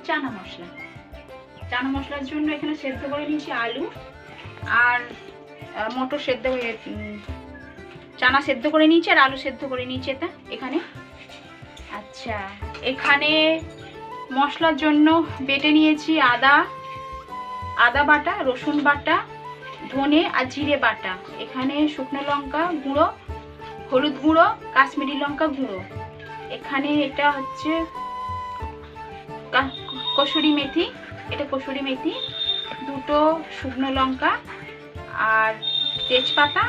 চানা মশলা। চানা মশলার জন্য এখানে সেদ্ধ করে নিয়েছি আলু আর মটর সেদ্ধ হয়ে চানা সেদ্ধ করে নিয়েছি আর আলু সেদ্ধ করে নিয়েছি এটা এখানে। আচ্ছা, এখানে মশলার জন্য বেটে নিয়েছি আদা বাটা, রসুন বাটা, ধনে আর জিরে বাটা, এখানে শুকনো লঙ্কা গুঁড়ো, হলুদ গুঁড়ো, কাশ্মীরি লঙ্কা গুঁড়ো, এখানে এটা হচ্ছে কসুরি মেথি, এটা কসুরি মেথি, দুটো শুকনো লঙ্কা আর তেজপাতা,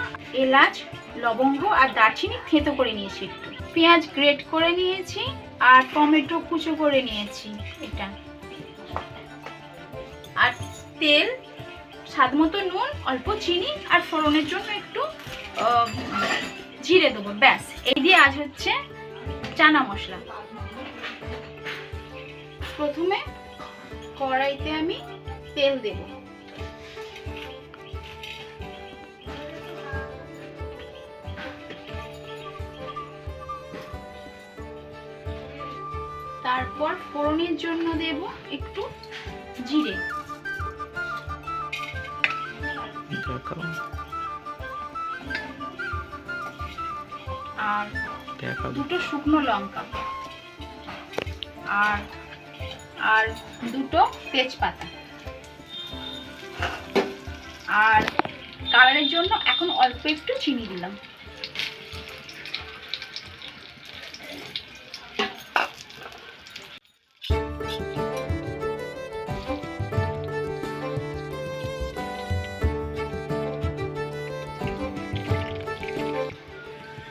এলাচ, লবঙ্গ আর দারচিনি থেঁতো করে নিয়েছি একটু, পেঁয়াজ গ্রেট করে নিয়েছি আর টমেটো কুচো করে নিয়েছি এটা, আর তেল, স্বাদ মতো নুন, অল্প চিনি আর ফোড়নের জন্য একটু জিরে দেবো, ব্যাস। এই দিয়ে আজ হচ্ছে চানা মশলা। প্রথমে কড়াইতে আমি তেল দেব, তারপর ফোড়নের জন্য দেব একটু জিরে আর দুটো শুকনো লঙ্কা আর দুটো তেজপাতা, আর কালারের জন্য এখন অল্প একটু চিনি দিলাম।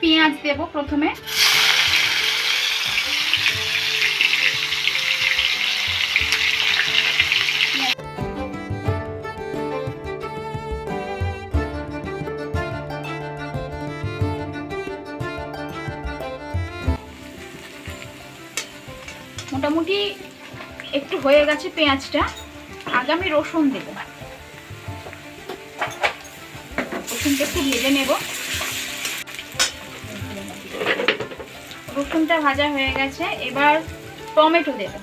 পেঁয়াজ দেব প্রথমে, মোটামুটি একটু হয়ে গেছে পেঁয়াজটা। আগে আমি রসুন দেব, রসুনটা একটু ভেজে নেব। রসুনটা ভাজা হয়ে গেছে, এবার টমেটো দেব।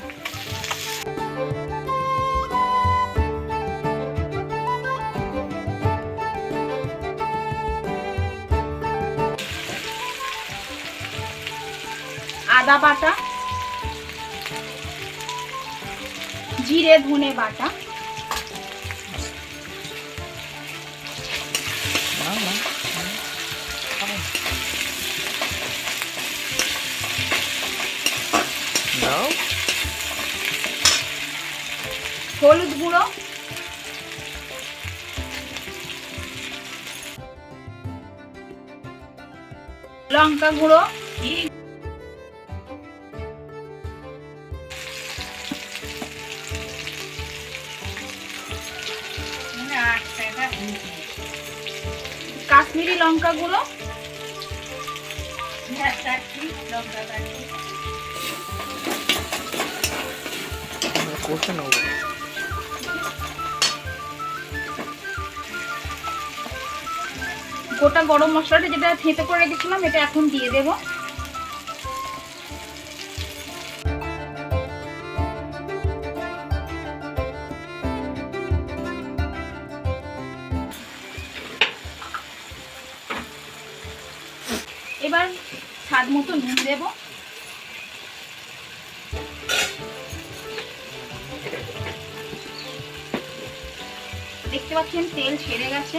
আদা বাটা, জিরে ধনে বাটা, হলুদ গুঁড়ো, লঙ্কা গুঁড়ো, কাশ্মীরি লঙ্কা গুঁড়ো, গোটা গরম মশলাটা যেটা থেঁতো করে রেখেছিলাম এটা এখন দিয়ে দেব। এবার স্বাদ মতো নুন দেব, দেখতে পাচ্ছেন তেল ছেড়ে গেছে।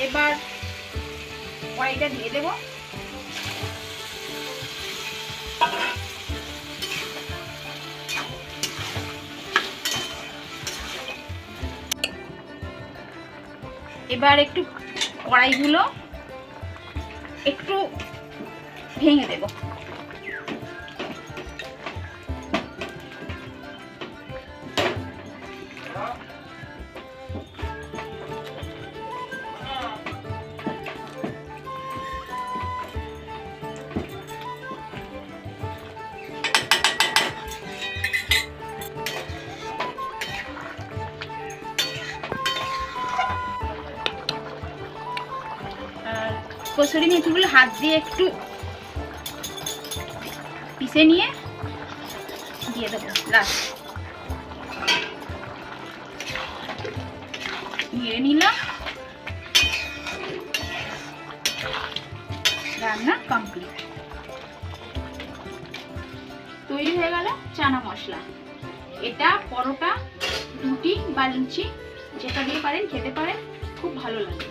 এবার কড়াইটা দিয়ে দেব, এবার একটু কড়াইগুলো একটু ভেঙে দেব। কসুরি মেথিগুলো হাত দিয়ে একটু পিষে নিয়ে দিয়ে দেবো লাস্ট। নিয়ে নিলাম, রান্না কমপ্লিট। তৈরি হয়ে গেল চানা মশলা। এটা পরোটা, রুটি বা লুচি যেটা দিয়ে পারেন খেতে পারেন, খুব ভালো লাগে।